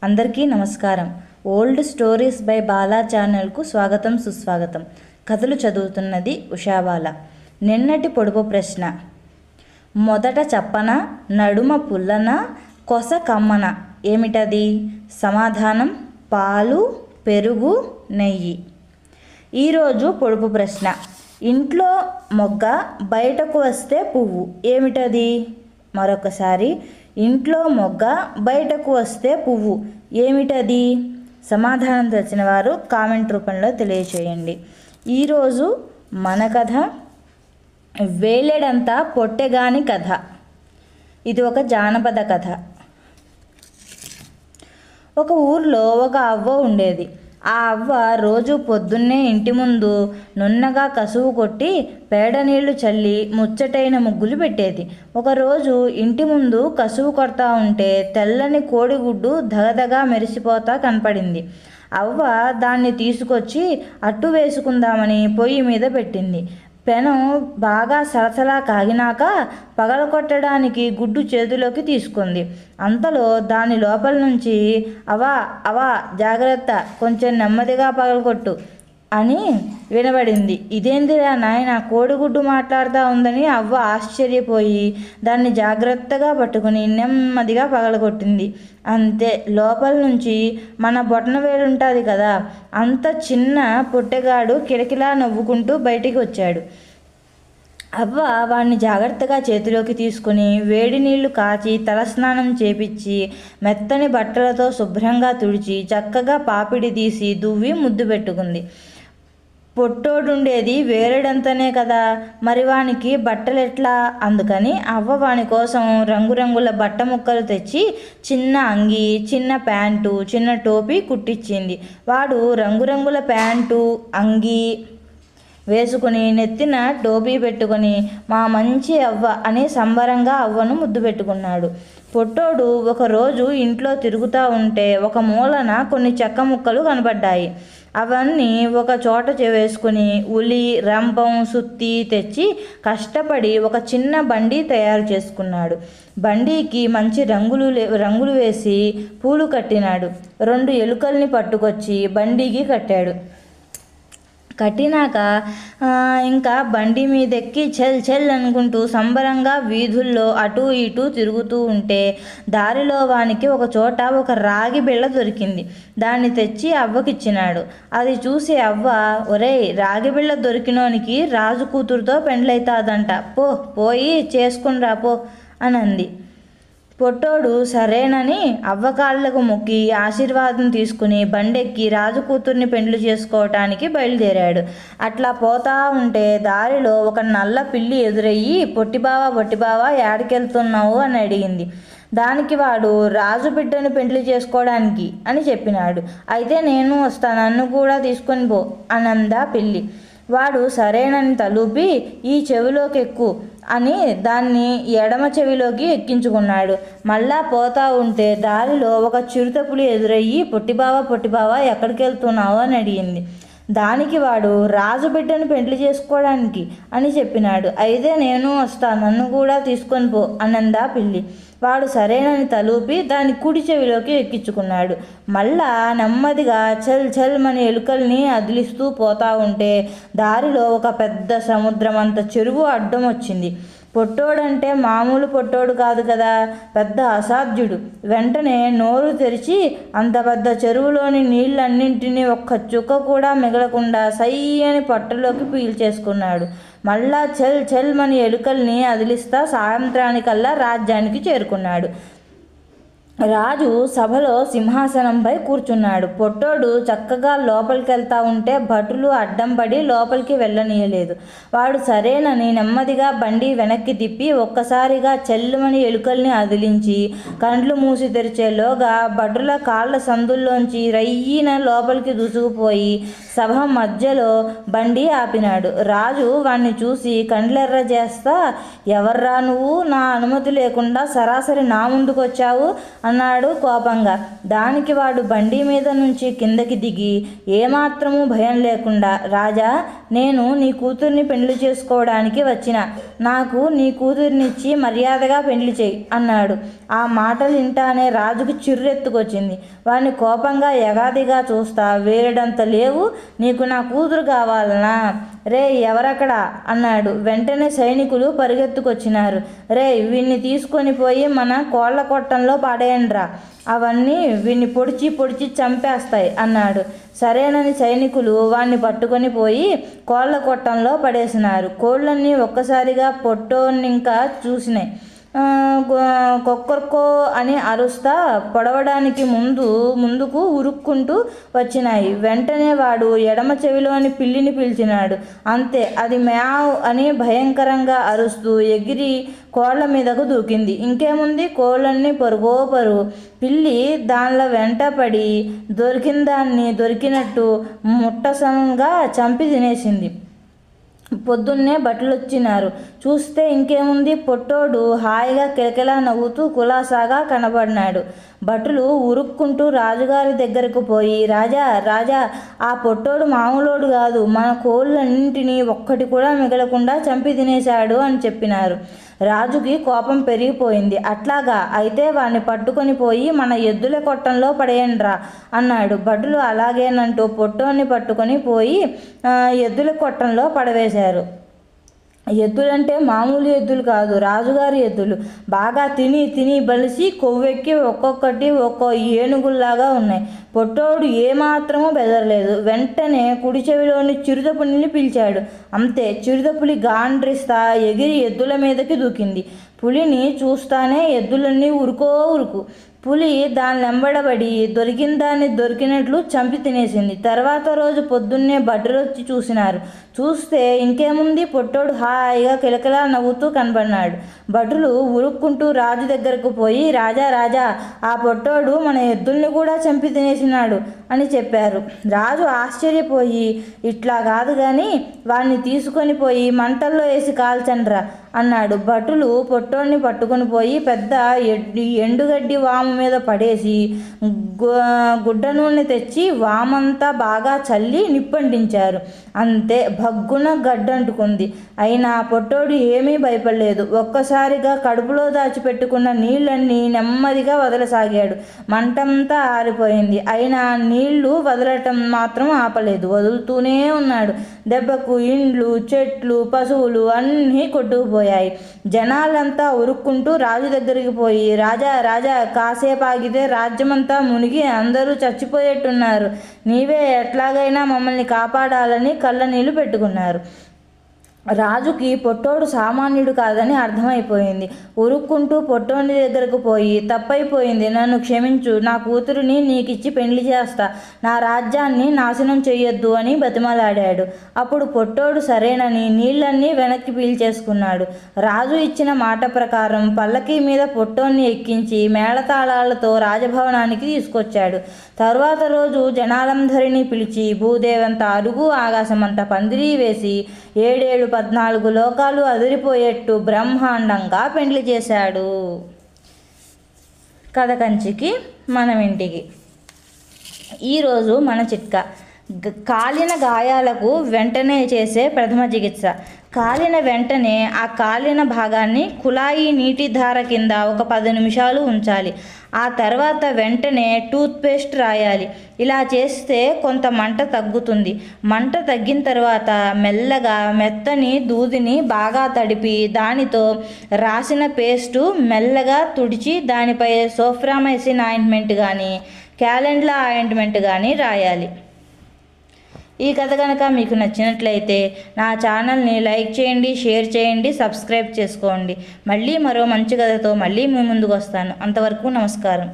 అందరికీ నమస్కారం. Old stories by Bala ఛానల్కు స్వాగతం సుస్వాగతం. కథలు చదువుతున్నది ఉషాబాల. నిన్నటి పొడుపు ప్రశ్న: మొదట చప్పన, నడుమ పుల్లన, కొస కమ్మన, ఏమిటది? సమాధానం: పాలు, పెరుగు, నెయ్యి. ఈరోజు పొడుపు ప్రశ్న: ఇంట్లో మొగ్గ, బయటకు వస్తే పువ్వు, ఏమిటది? మరొకసారి: ఇంట్లో మొగ్గ, బయటకు వస్తే పువ్వు, ఏమిటది? సమాధానం తెలిసిన వారు కామెంట్ రూపంలో తెలియచేయండి. ఈరోజు మన కథ వేలెడంత పొట్టెగాని కథ. ఇది ఒక జానపద కథ. ఒక ఊర్లో ఒక అవ్వ ఉండేది. ఆ అవ్వ రోజు పొద్దున్నే ఇంటి ముందు నున్నగా కసువు కొట్టి పేడ నీళ్లు చల్లి ముచ్చటైన ముగ్గులు పెట్టేది. ఒకరోజు ఇంటి ముందు కసువు కొడతా ఉంటే తెల్లని కోడిగుడ్డు దగదగా మెరిసిపోతా కనపడింది. అవ్వ దాన్ని తీసుకొచ్చి అట్టు వేసుకుందామని పొయ్యి మీద పెట్టింది. పెనం బాగా సలసలా కాగినాక పగలగొట్టడానికి గుడ్డు చేతిలోకి తీసుకుంది. అంతలో దాని లోపల నుంచి అవా జాగ్రత్త, కొంచెం నెమ్మదిగా పగలగొట్టు అని వినబడింది. ఇదేందిరా నాయన, కోడిగుడ్డు మాట్లాడుతూ ఉందని అవ్వ ఆశ్చర్యపోయి దాన్ని జాగ్రత్తగా పట్టుకుని నెమ్మదిగా పగలగొట్టింది. అంతే, లోపల నుంచి మన బొటన వేలు ఉంటుంది కదా, అంత చిన్న పొట్టెగాడు కిలకిలా నవ్వుకుంటూ బయటికి వచ్చాడు. అవ్వ వాడిని జాగ్రత్తగా చేతిలోకి తీసుకుని వేడి నీళ్లు కాచి తలస్నానం చేపించి మెత్తని బట్టలతో శుభ్రంగా తుడిచి చక్కగా పాపిడి తీసి దువ్వి ముద్దు పెట్టుకుంది. పొట్టోడుండేది వేరేడంతనే కదా, మరి వానికి బట్టలెట్లా? అందుకని అవ్వ వాని కోసం రంగురంగుల బట్ట ముక్కలు తెచ్చి చిన్న అంగి, చిన్న ప్యాంటు, చిన్న టోపీ కుట్టించింది. వాడు రంగురంగుల ప్యాంటు, అంగి వేసుకుని నెత్తిన టోపీ పెట్టుకుని మా మంచి అవ్వ అని సంబరంగా అవ్వను ముద్దు పెట్టుకున్నాడు. పొట్టోడు ఒకరోజు ఇంట్లో తిరుగుతూ ఉంటే ఒక మూలన కొన్ని చెక్క ముక్కలు కనబడ్డాయి. అవన్నీ ఒక చోట వేసుకుని ఉలి, రంపం, సుత్తి తెచ్చి కష్టపడి ఒక చిన్న బండి తయారు చేసుకున్నాడు. బండికి మంచి రంగులు వేసి పూలు కట్టినాడు. 2 ఎలుకల్ని పట్టుకొచ్చి బండికి కట్టాడు. కట్టినాక ఇంకా బండి మీదెక్కి చెల్ చెల్ అనుకుంటూ సంబరంగా వీధుల్లో అటూ ఇటూ తిరుగుతూ ఉంటే దారిలో వానికి ఒక చోట ఒక రాగి బిళ్ళ దొరికింది. దాన్ని తెచ్చి అవ్వకిచ్చినాడు. అది చూసి అవ్వ, ఒరేయ్, రాగి బిళ్ళ దొరికినోనికి రాజు కూతురుతో పెండ్లైతాదంట, పోయి చేసుకునిరా పో అని అంది. పొట్టోడు సరేనని అవ్వ కాళ్ళకు మొక్కి ఆశీర్వాదం తీసుకుని బండెక్కి రాజు కూతుర్ని పెండ్లి చేసుకోవటానికి బయలుదేరాడు. అట్లా పోతా ఉంటే దారిలో ఒక నల్ల పిల్లి ఎదురయ్యి, పొట్టిబావా యాడికెళ్తున్నావు అని అడిగింది. దానికి వాడు రాజు బిడ్డను పెండ్లి చేసుకోవడానికి అని చెప్పినాడు. అయితే నేను వస్తా, నన్ను కూడా తీసుకొని పో అని అందా పిల్లి. వాడు సరేనని తలూపి ఈ చెవిలోకి ఎక్కు అని దాన్ని ఎడమ చెవిలోకి ఎక్కించుకున్నాడు. మళ్ళా పోతా ఉంటే దారిలో ఒక చిరుతపులి ఎదురయ్యి పొట్టిబావా ఎక్కడికి వెళ్తున్నావు అని అడిగింది. దానికి వాడు రాజు బిడ్డను పెండ్లి చేసుకోవడానికి అని చెప్పినాడు. అయితే నేను వస్తా, నన్ను కూడా తీసుకొని పో అనందా పిల్లి. వాడు సరేనని తలూపి దాని కుడి చెవిలోకి ఎక్కించుకున్నాడు. మళ్ళా నెమ్మదిగా చల్ మన ఎలుకల్ని అదిలిస్తూ పోతా ఉంటే దారిలో ఒక పెద్ద సముద్రం అంత చెరువు అడ్డం వచ్చింది. పొట్టోడంటే మామూలు పొట్టోడు కాదు కదా, పెద్ద అసాధ్యుడు. వెంటనే నోరు తెరిచి అంత పెద్ద చెరువులోని నీళ్ళన్నింటినీ ఒక్క చుక్క కూడా మిగలకుండా సై అని పొట్టలోకి పీల్చేసుకున్నాడు. మళ్ళా చల్ మన ఎలుకల్ని అదిలిస్తా సాయంత్రానికల్లా రాజ్యానికి చేరుకున్నాడు. రాజు సభలో సింహాసనంపై కూర్చున్నాడు. పొట్టోడు చక్కగా లోపలికి వెళ్తా ఉంటే భటులు అడ్డం పడి లోపలికి వెళ్ళనీయలేదు. వాడు సరేనని నెమ్మదిగా బండి వెనక్కి తిప్పి ఒక్కసారిగా చెల్లుమని ఎలుకల్ని అదిలించి కండ్లు మూసి తెరిచేలోగా భటుల కాళ్ళ సందుల్లోంచి రయ్యిన లోపలికి దూసుకుపోయి సభ మధ్యలో బండి ఆపినాడు. రాజు వాణ్ణి చూసి కండ్లెర్ర చేస్తా, ఎవర్రా నువ్వు? నా అనుమతి లేకుండా సరాసరి నా ముందుకొచ్చావు అన్నాడు కోపంగా. దానికి వాడు బండి మీద నుంచి కిందకి దిగి ఏమాత్రమూ భయం లేకుండా, రాజా, నేను నీ కూతుర్ని పెళ్లి చేసుకోవడానికి వచ్చిన. నాకు నీ కూతుర్నిచ్చి మర్యాదగా పెళ్లి చేయి అన్నాడు. ఆ మాటలు వింటానే రాజుకి చిర్రెత్తుకొచ్చింది. వాడిని కోపంగా యగాదిగా చూస్తా, వేరడంత లేవు, నీకు నా కూతురు కావాలనా? రే, ఎవరక్కడ అన్నాడు. వెంటనే సైనికులు పరిగెత్తుకొచ్చినారు. రే, వీణ్ణి తీసుకొని పోయి మన కోళ్ల కొట్టంలో పడేయండ్రా, అవన్నీ వీణ్ణి పొడిచి పొడిచి చంపేస్తాయి అన్నాడు. సరేనని సైనికులు వాణ్ణి పట్టుకొని పోయి కోళ్ల కొట్టంలో పడేసినారు. కోళ్ళన్నీ ఒక్కసారిగా పొట్టోన్నింకా చూసినాయి. కొక్కర్కో అని అరుస్తా పొడవడానికి ముందుకు ఉరుక్కుంటూ వచ్చినాయి. వెంటనే వాడు ఎడమ చెవిలోని పిల్లిని పిలిచినాడు. అంతే, అది మ్యావ్ అని భయంకరంగా అరుస్తూ ఎగిరి కోళ్ల మీదకు దూకింది. ఇంకేముంది, కోళ్ళన్నీ పరుగో పరుగు. పిల్లి దానిలో వెంట పడి దొరికినట్టు ముట్టసంగా చంపి తినేసింది. పొద్దున్నే బట్టలొచ్చినారు. చూస్తే ఇంకేముంది, పొట్టోడు హాయిగా కిలకిలా నవ్వుతూ కులాసాగా కనబడినాడు. భటులు ఉరుక్కుంటూ రాజుగారి దగ్గరకు పోయి, రాజా, రాజా, ఆ పొట్టోడు మామూలోడు కాదు, మన కోళ్ళన్నింటినీ ఒక్కటి కూడా మిగలకుండా చంపి తినేశాడు అని చెప్పినారు. రాజుకి కోపం పెరిగిపోయింది. అట్లాగా, అయితే వాణ్ణి పట్టుకొని పోయి మన ఎద్దుల కొట్టంలో పడేయండ్రా అన్నాడు. భటులు అలాగేనంటూ పొట్టోన్ని పట్టుకొని పోయి ఎద్దుల కొట్టంలో పడవేశారు. ఎద్దులంటే మామూలు ఎద్దులు కాదు, రాజుగారి ఎద్దులు. బాగా తిని తిని బలిసి కొవ్వెక్కి ఒక్కొక్కటి ఒక్కో ఏనుగుల్లాగా ఉన్నాయి. పొట్టోడు ఏమాత్రమూ బెదరలేదు. వెంటనే కుడి చెవిలోని చిరుతపులిని పిలిచాడు. అంతే, చిరుతపులి గాండ్రిస్తా ఎగిరి ఎద్దుల మీదకి దూకింది. పులిని చూస్తానే ఎద్దులన్నీ ఉరుకు. పులి దాని వెంబడబడి దొరికిన దాన్ని దొరికినట్లు చంపి తినేసింది. తర్వాత రోజు పొద్దున్నే భటులొచ్చి చూసినారు. చూస్తే ఇంకేముంది, పొట్టోడు హాయిగా కిలకిలా నవ్వుతూ కనబడినాడు. భటులు ఉరుక్కుంటూ రాజు దగ్గరకు పోయి, రాజా, రాజా, ఆ పొట్టోడు మన ఎద్దుల్ని కూడా చంపి తినేసినాడు అని చెప్పారు. రాజు ఆశ్చర్యపోయి, ఇట్లా కాదు కానీ వాణ్ణి తీసుకొని పోయి మంటల్లో వేసి కాల్చండ్రా అన్నాడు. భటులు పొట్టోడిని పట్టుకొని పోయి పెద్ద ఎండుగడ్డి వాము మీద పడేసి గుడ్డ నూనె తెచ్చి వామంతా బాగా చల్లి నిప్పంటించారు. అంతే, భగ్గున గడ్డంటుకుంది. అయినా పొట్టోడు ఏమీ భయపడలేదు. ఒక్కసారిగా కడుపులో దాచిపెట్టుకున్న నీళ్ళన్నీ నెమ్మదిగా వదలసాగాడు. మంటంతా ఆరిపోయింది. అయినా నీళ్లు వదలటం మాత్రం ఆపలేదు, వదులుతూనే ఉన్నాడు. దెబ్బకు ఇండ్లు, చెట్లు, పశువులు అన్నీ కొట్టుకుపోయాయి. జనాలంతా ఉరుక్కుంటూ రాజు దగ్గరికి పోయి, రాజా, రాజా, కాసేపు ఆగితే రాజ్యమంతా మునిగి అందరూ చచ్చిపోయేట్టున్నారు, నీవే ఎట్లాగైనా మమ్మల్ని కాపాడాలని కళ్ళ నీళ్లు పెట్టుకున్నారు. రాజుకి పొట్టోడు సామాన్యుడు కాదని అర్థమైపోయింది. ఉరుక్కుంటూ పొట్టోడి దగ్గరకు పోయి, తప్పైపోయింది, నన్ను క్షమించు, నా కూతురిని నీకిచ్చి పెళ్లి చేస్తా, నా రాజ్యాన్ని నాశనం చెయ్యొద్దు అని బతిమలాడాడు. అప్పుడు పొట్టోడు సరేనని నీళ్ళన్నీ వెనక్కి పీల్చేసుకున్నాడు. రాజు ఇచ్చిన మాట ప్రకారం పల్లకీ మీద పొట్టోన్ని ఎక్కించి మేళతాళాలతో రాజభవనానికి తీసుకొచ్చాడు. తరువాత రోజు జనాలందరినీ పిలిచి భూదేవంత అరుగు ఆకాశమంత పందిరి వేసి 14 లోకాలు అదిరిపోయేట్టు బ్రహ్మాండంగా పెండ్లి చేశాడు. కథ కంచికి మనం ఇంటికి. ఈరోజు మన చిట్కా, కాలిన గాయాలకు వెంటనే చేసే ప్రథమ చికిత్స. కాలిన వెంటనే ఆ కాలిన భాగాన్ని కుళాయి నీటి ధార కింద ఒక 10 నిమిషాలు ఉంచాలి. ఆ తర్వాత వెంటనే టూత్పేస్ట్ రాయాలి. ఇలా చేస్తే కొంత మంట తగ్గుతుంది. మంట తగ్గిన తర్వాత మెల్లగా మెత్తని దూదిని బాగా తడిపి దానితో రాసిన పేస్టు మెల్లగా తుడిచి దానిపై సోఫ్రామైసిన్ ఆయింట్మెంట్ కానీ క్యాలెండ్లా ఆయింట్మెంట్ కానీ రాయాలి. ఈ కథ కనుక మీకు నచ్చినట్లయితే నా ఛానల్ని లైక్ చేయండి, షేర్ చేయండి, సబ్స్క్రైబ్ చేసుకోండి. మళ్ళీ మరో మంచి కథతో మళ్ళీ మీ ముందుకు వస్తాను. అంతవరకు నమస్కారం.